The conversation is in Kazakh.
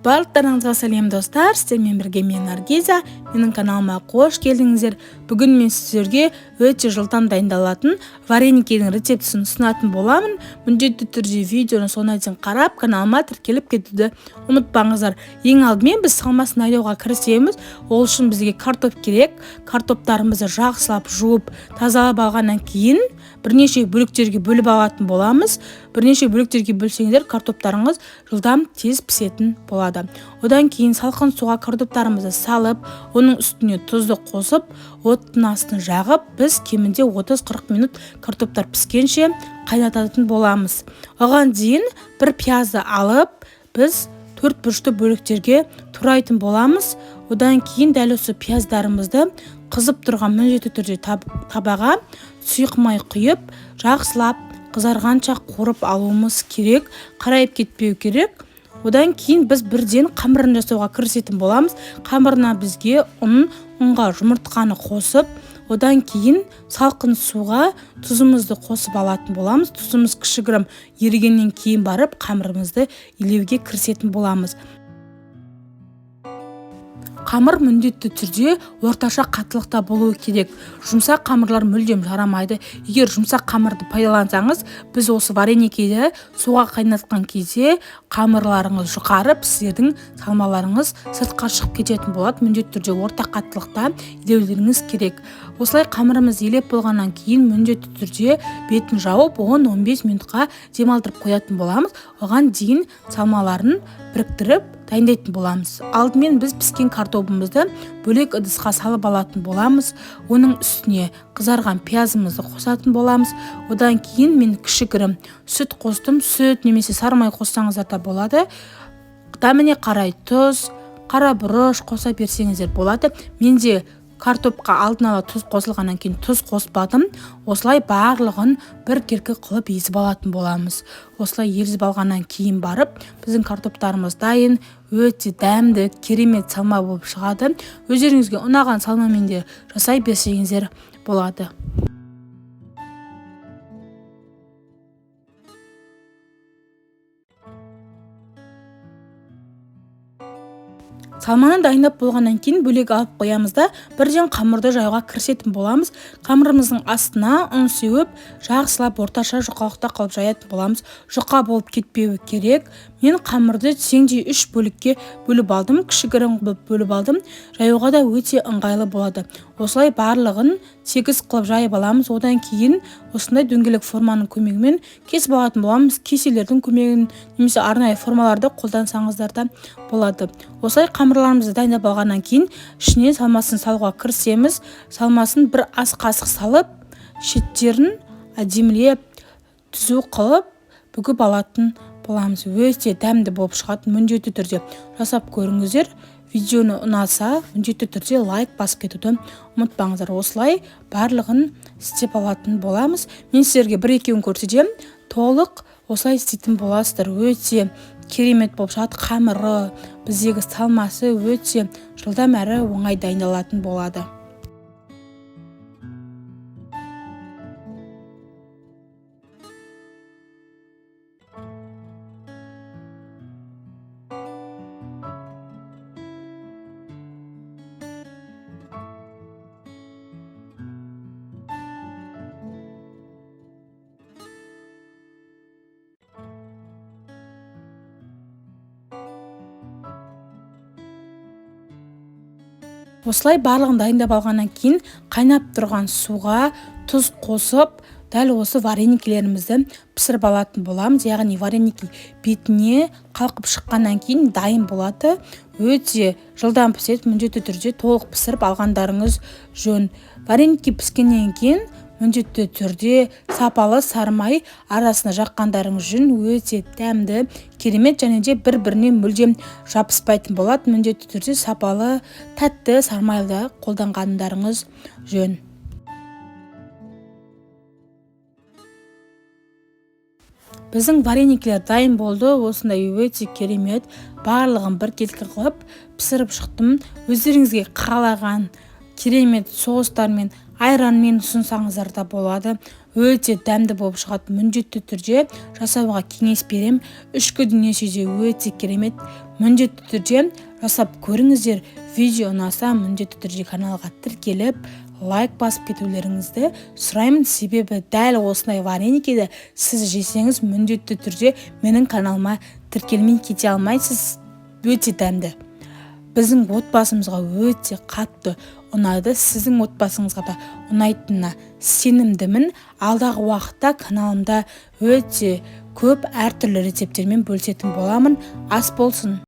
Барлықтарыңызға сәлем достар, сіздермен бірге мен Наргиза, менің каналыма қош келдіңіздер. Бүгін мен сіздерге өте жылдам дайындалатын вареникенің рецептісін ұсынатын боламын. Міндетті түрде видеоны соңына дейін қарап, каналыма тіркеліп кетуді ұмытпаңыздар. Ең алдымен біз салмасын айдауға кірісеміз. Ол үшін бізге картоп керек. Картоптарымызды жақсылап жуып, тазалап алғаннан кейін бірнеше бөліктерге бөліп алатын боламыз. Бірнеше бөліктерге бөлсеңіздер, картоптарыңыз жылдам тез пісетін болады. Одан кейін салқын суға картоптарымызды салып, оның үстіне тұзды қосып, оттың астын жағып, біз кемінде 30-40 минут картоптар піскенше қайнататын боламыз. Оған дейін бір пиязды алып, біз 4 бұрышты бөліктерге турайтын боламыз. Одан кейін дәл осы пияздарымызды қызып тұрған міндетті түрде табаға сұйық құйып, жақсылап қызарғанша қорып алуымыз керек, қарайып кетпеу керек. Одан кейін біз бірден қамырын жасауға кірісетін боламыз. Қамырына бізге ұнға жұмыртқаны қосып, одан кейін салқын суға тұзымызды қосып алатын боламыз. Тұзымыз кішігірім ерігеннен кейін барып қамырымызды илеуге кірісетін боламыз. Қамыр міндетті түрде орташа қаттылықта болуы керек. Жұмсақ қамырлар мүлдем жарамайды. Егер жұмсақ қамырды пайдалансаңыз, біз осы вареникеде суға қайнатқан кезде қамырларыңыз жұқарып, сіздердің салмаларыңыз сыртқа шығып кететін болады. Міндетті түрде орта қаттылықта илеулеріңіз керек. Осылай қамырымыз елеп болғаннан кейін міндетті түрде бетін жауып 10-15 минутқа демалдырып қоятын боламыз. Оған дейін салмаларын біріктіріп дайындайтын боламыз. Алдымен біз піскен картопымызды бөлек ыдысқа салып алатын боламыз. Оның үстіне қызарған пиязымызды қосатын боламыз. Одан кейін мен кішігірім сүт қостым. Сүт немесе сары май қоссаңыздар да болады. Дәміне қарай тұз, қара бұрыш қоса берсеңіздер болады. Менде картопқа алдын ала тұз қосылғаннан кейін тұз қоспадым. Осылай барлығын бір керкі қылып езіп алатын боламыз. Осылай езіп алғаннан кейін барып, біздің картоптарымыз дайын, өте дәмді, керемет салма болып шығады. Өздеріңізге ұнаған салмамен де жасай берсеңіздер болады. Салманы дайындап болғаннан кейін бөлек алып қоямыз да, бірден қамырды жаюға кірісетін боламыз. Қамырымыздың астына ұн сеуіп, жақсылап орташа жұқалықта қылып жаятын боламыз. Жұқа болып кетпеуі керек. Мен қамырды теңдей 3 бөлікке бөліп алдым, кішігірім бөліп алдым. Жаюға да өте ыңғайлы болады. Осылай барлығын тегіс қылып жайып аламыз. Одан кейін осындай дөңгелек форманың көмегімен кесіп алатын боламыз. Кеселердің көмегін немесе арнайы формаларды қолдансаңыздар да болады. Осылай қамырларымызды дайындап алғаннан кейін ішіне салмасын салуға кірісеміз. Салмасын бір ас қасық салып, шеттерін әдемілеп, түзу қылып бүгіп алатын боламыз. Өте дәмді болып шығатын. Міндетті түрде жасап көріңіздер. Видеоны ұнаса, міндетті түрде лайк басып кетуді ұмытпаңыздар. Осылай барлығын істеп алатын боламыз. Мен сіздерге бір-екеуін көрсетемін. Толық осылай істейтін боласыздар. Өте керемет болып шығады. Қамыры, біздегі салмасы өте жылдам әрі оңай дайындалатын болады. Осылай барлығын дайындап алғаннан кейін қайнап тұрған суға тұз қосып, дәл осы вареникелерімізді пісіріп алатын боламыз. Яғни вареники бетіне қалқып шыққаннан кейін дайын болады. Өте жылдам піседі, міндетті түрде толық пісіріп алғандарыңыз жөн. Вареники піскеннен кейін міндетті түрде сапалы сары май арасына жаққандарыңыз жөн. Өте дәмді, керемет және де бір-біріне мүлдем жабыспайтын болады. Міндетті түрде сапалы, тәтті сары майды қолданғандарыңыз жөн. Біздің вареникелер дайын болды. Осындай өте керемет, барлығын бір келкі қылып пісіріп шықтым. Өздеріңізге қалаған керемет соустармен, айранмен ұсынсаңыздар да болады. өте дәмді болып шығады. Міндетті түрде жасауға кеңес берем. Ішкі дүниесі де өте керемет. Міндетті түрде жасап көріңіздер. Видео ұнаса міндетті түрде каналға тіркеліп лайк басып кетулеріңізді сұраймын. Себебі дәл осындай вареникеді сіз жесеңіз міндетті түрде менің каналыма тіркелмей кете алмайсыз. Өте дәмді. Біздің отбасымызға өте қатты ұнайды. Сіздің отбасыңызға да ұнайтынына сенімдімін. Алдағы уақытта каналымда өте көп әртүрлі рецептермен бөлісетін боламын. Ас болсын.